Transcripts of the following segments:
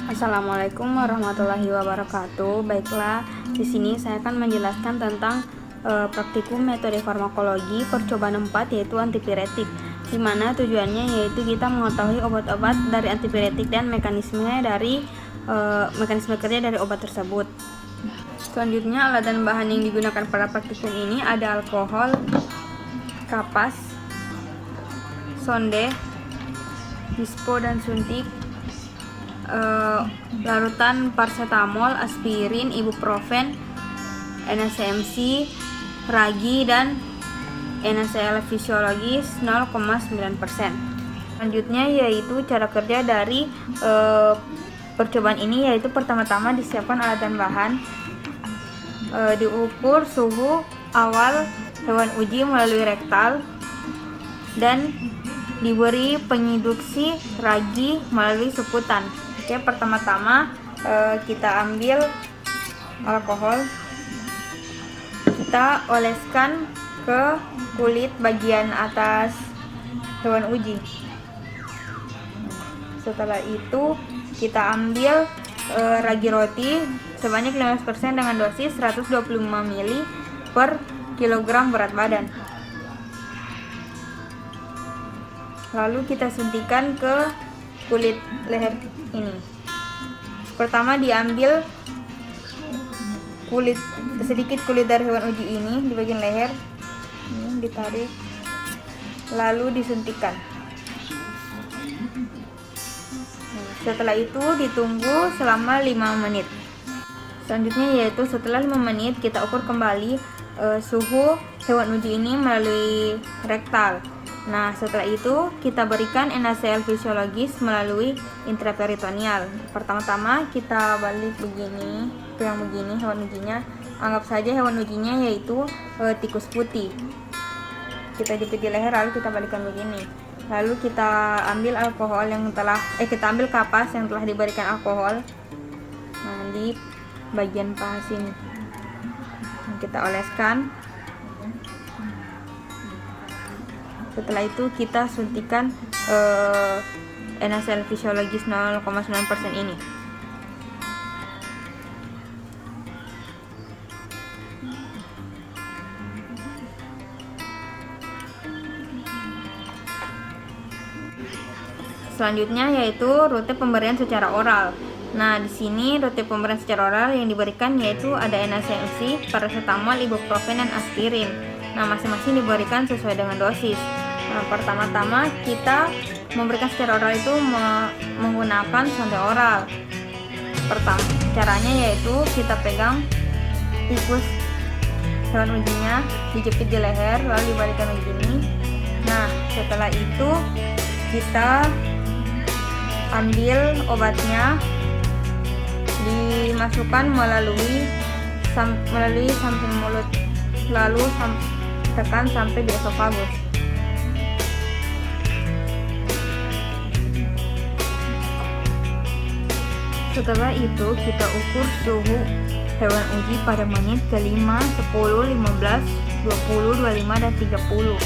Assalamualaikum warahmatullahi wabarakatuh. Baiklah, di sini saya akan menjelaskan tentang praktikum metode farmakologi percobaan 4, yaitu antipiretik, di mana tujuannya yaitu kita mengetahui obat-obat dari antipiretik dan mekanisme kerja dari obat tersebut. Selanjutnya, alat dan bahan yang digunakan pada praktikum ini ada alkohol, kapas, sonde, dispo dan suntik, larutan paracetamol, aspirin, ibuprofen, NSCMC, ragi, dan NaCl fisiologis 0,9%. Selanjutnya yaitu cara kerja dari percobaan ini, yaitu pertama-tama disiapkan alat dan bahan, diukur suhu awal hewan uji melalui rektal, dan diberi penginduksi ragi melalui suputan. Oke, pertama-tama kita ambil alkohol, kita oleskan ke kulit bagian atas hewan uji. Setelah itu kita ambil ragi roti sebanyak 15% dengan dosis 125 ml per kilogram berat badan. Lalu kita suntikan ke kulit leher ini. Pertama diambil sedikit kulit dari hewan uji ini di bagian leher, ini ditarik, lalu disuntikan. Setelah itu ditunggu selama 5 menit. Selanjutnya yaitu setelah 5 menit kita ukur kembali suhu hewan uji ini melalui rektal. Nah, setelah itu kita berikan NaCl fisiologis melalui intraperitoneal. Pertama-tama kita balik begini, yang begini hewan ujinya. Anggap saja hewan ujinya yaitu tikus putih. Kita jepit di leher, lalu kita balikkan begini. Lalu kita ambil alkohol yang kita ambil kapas yang telah diberikan alkohol. Nah, di bagian paha sini. Nah, kita oleskan. Setelah itu kita suntikan NaCl fisiologis 0,9% ini. Selanjutnya yaitu rute pemberian secara oral. Nah, di sini rute pemberian secara oral yang diberikan yaitu ada NSCMC, paracetamol, ibuprofen, dan aspirin. Nah, masing-masing diberikan sesuai dengan dosis. Nah, pertama-tama kita memberikan secara oral itu menggunakan sonde oral. Pertama, caranya yaitu kita pegang tikus hewan ujinya, dijepit di leher, lalu dibalikkan begini. Nah, setelah itu kita ambil obatnya, dimasukkan melalui samping mulut, lalu tekan sampai di esofagus. Setelah itu kita ukur suhu hewan uji pada menit ke-5, 10, 15, 20, 25, dan 30.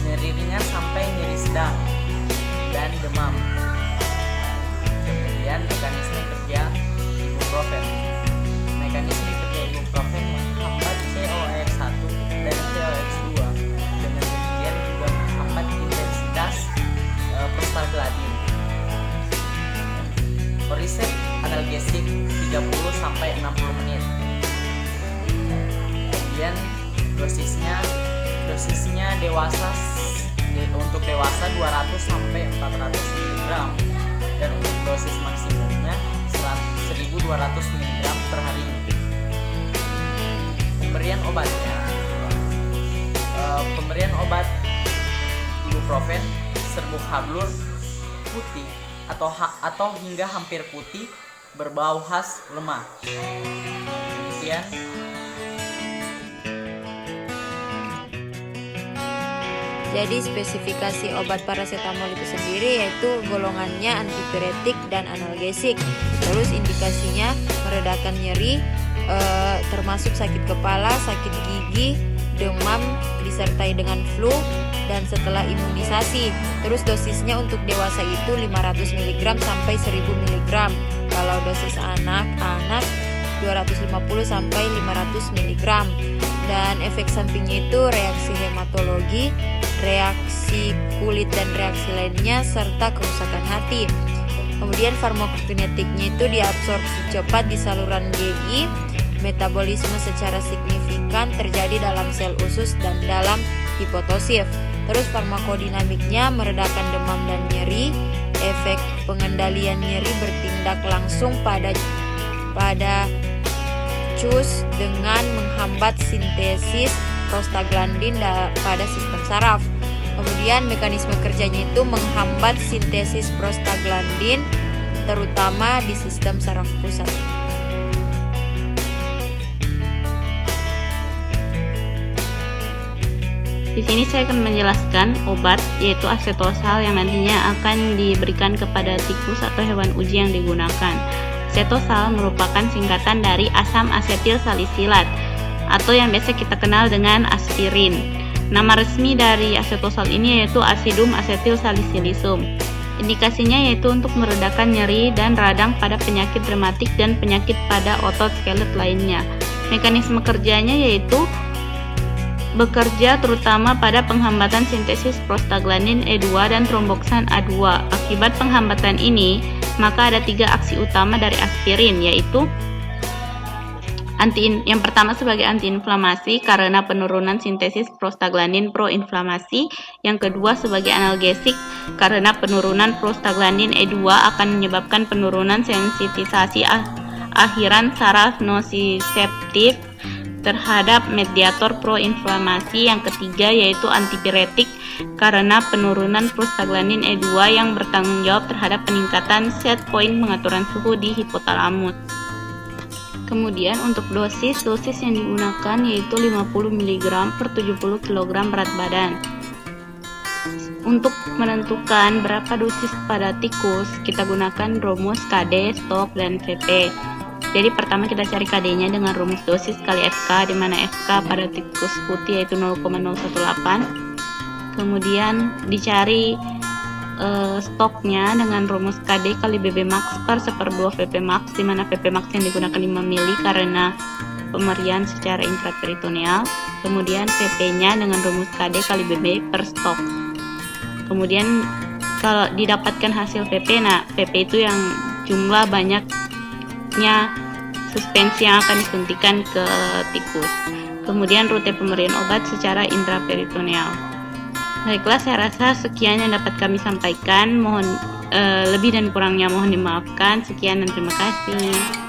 Nyerinya sampai nyeri sedang dan demam. Kemudian mekanisme kerja ibuprofen. Mekanisme kerja ibuprofen menghambat COX1 dan COX2. Dengan demikian juga menghambat intensitas prostaglandin. Perisep analgesik 30-60 menit. Kemudian dosisnya untuk dewasa 200-400 mg dan untuk dosis maksimumnya 1200 mg per hari. Pemberian obatnya, pemberian obat ibuprofen serbuk hablur putih atau hingga hampir putih berbau khas lemah. Demikian Jadi spesifikasi obat paracetamol itu sendiri yaitu golongannya antipiretik dan analgesik. Terus indikasinya meredakan nyeri, termasuk sakit kepala, sakit gigi, demam disertai dengan flu dan setelah imunisasi. Terus dosisnya untuk dewasa itu 500 mg sampai 1000 mg. Kalau dosis anak-anak 250 sampai 500 mg. Dan efek sampingnya itu reaksi hematologi, reaksi kulit dan reaksi lainnya serta kerusakan hati. Kemudian farmakokinetiknya itu diabsorpsi cepat di saluran GI, metabolisme secara signifikan terjadi dalam sel usus dan dalam hipotosis. Terus farmakodinamiknya meredakan demam dan nyeri, efek pengendalian nyeri bertindak langsung pada cus dengan menghambat sintesis prostaglandin pada sistem saraf. Kemudian mekanisme kerjanya itu menghambat sintesis prostaglandin terutama di sistem saraf pusat. Di sini saya akan menjelaskan obat yaitu acetosal yang nantinya akan diberikan kepada tikus atau hewan uji yang digunakan. Acetosal merupakan singkatan dari asam asetil salisilat atau yang biasa kita kenal dengan aspirin. Nama resmi dari acetosal ini yaitu Acidum acetyl salicylisum. Indikasinya yaitu untuk meredakan nyeri dan radang pada penyakit rematik dan penyakit pada otot skelet lainnya. Mekanisme kerjanya yaitu bekerja terutama pada penghambatan sintesis prostaglandin E2 dan tromboksan A2. Akibat penghambatan ini, maka ada 3 aksi utama dari aspirin, yaitu yang pertama sebagai antiinflamasi karena penurunan sintesis prostaglandin proinflamasi, yang kedua sebagai analgesik karena penurunan prostaglandin E2 akan menyebabkan penurunan sensitisasi akhiran saraf nociceptif terhadap mediator proinflamasi, yang ketiga yaitu antipiretik karena penurunan prostaglandin E2 yang bertanggung jawab terhadap peningkatan set point pengaturan suhu di hipotalamus. Kemudian untuk dosis yang digunakan yaitu 50 mg per 70 kg berat badan. Untuk menentukan berapa dosis pada tikus, kita gunakan rumus KD, stok, dan VP. Jadi pertama kita cari KD-nya dengan rumus dosis kali FK, di mana FK pada tikus putih yaitu 0,018. Kemudian dicari stoknya dengan rumus KD kali BB max per 1/2 VP max, di mana VP max yang digunakan 5 mili karena pemerian secara intraperitoneal. Kemudian VP-nya dengan rumus KD kali BB per stok. Kemudian kalau didapatkan hasil VP, nah VP itu yang jumlah banyaknya suspensi yang akan disuntikan ke tikus. Kemudian rute pemberian obat secara intraperitoneal. Baiklah, saya rasa sekian yang dapat kami sampaikan. Mohon lebih dan kurangnya mohon dimaafkan. Sekian dan terima kasih.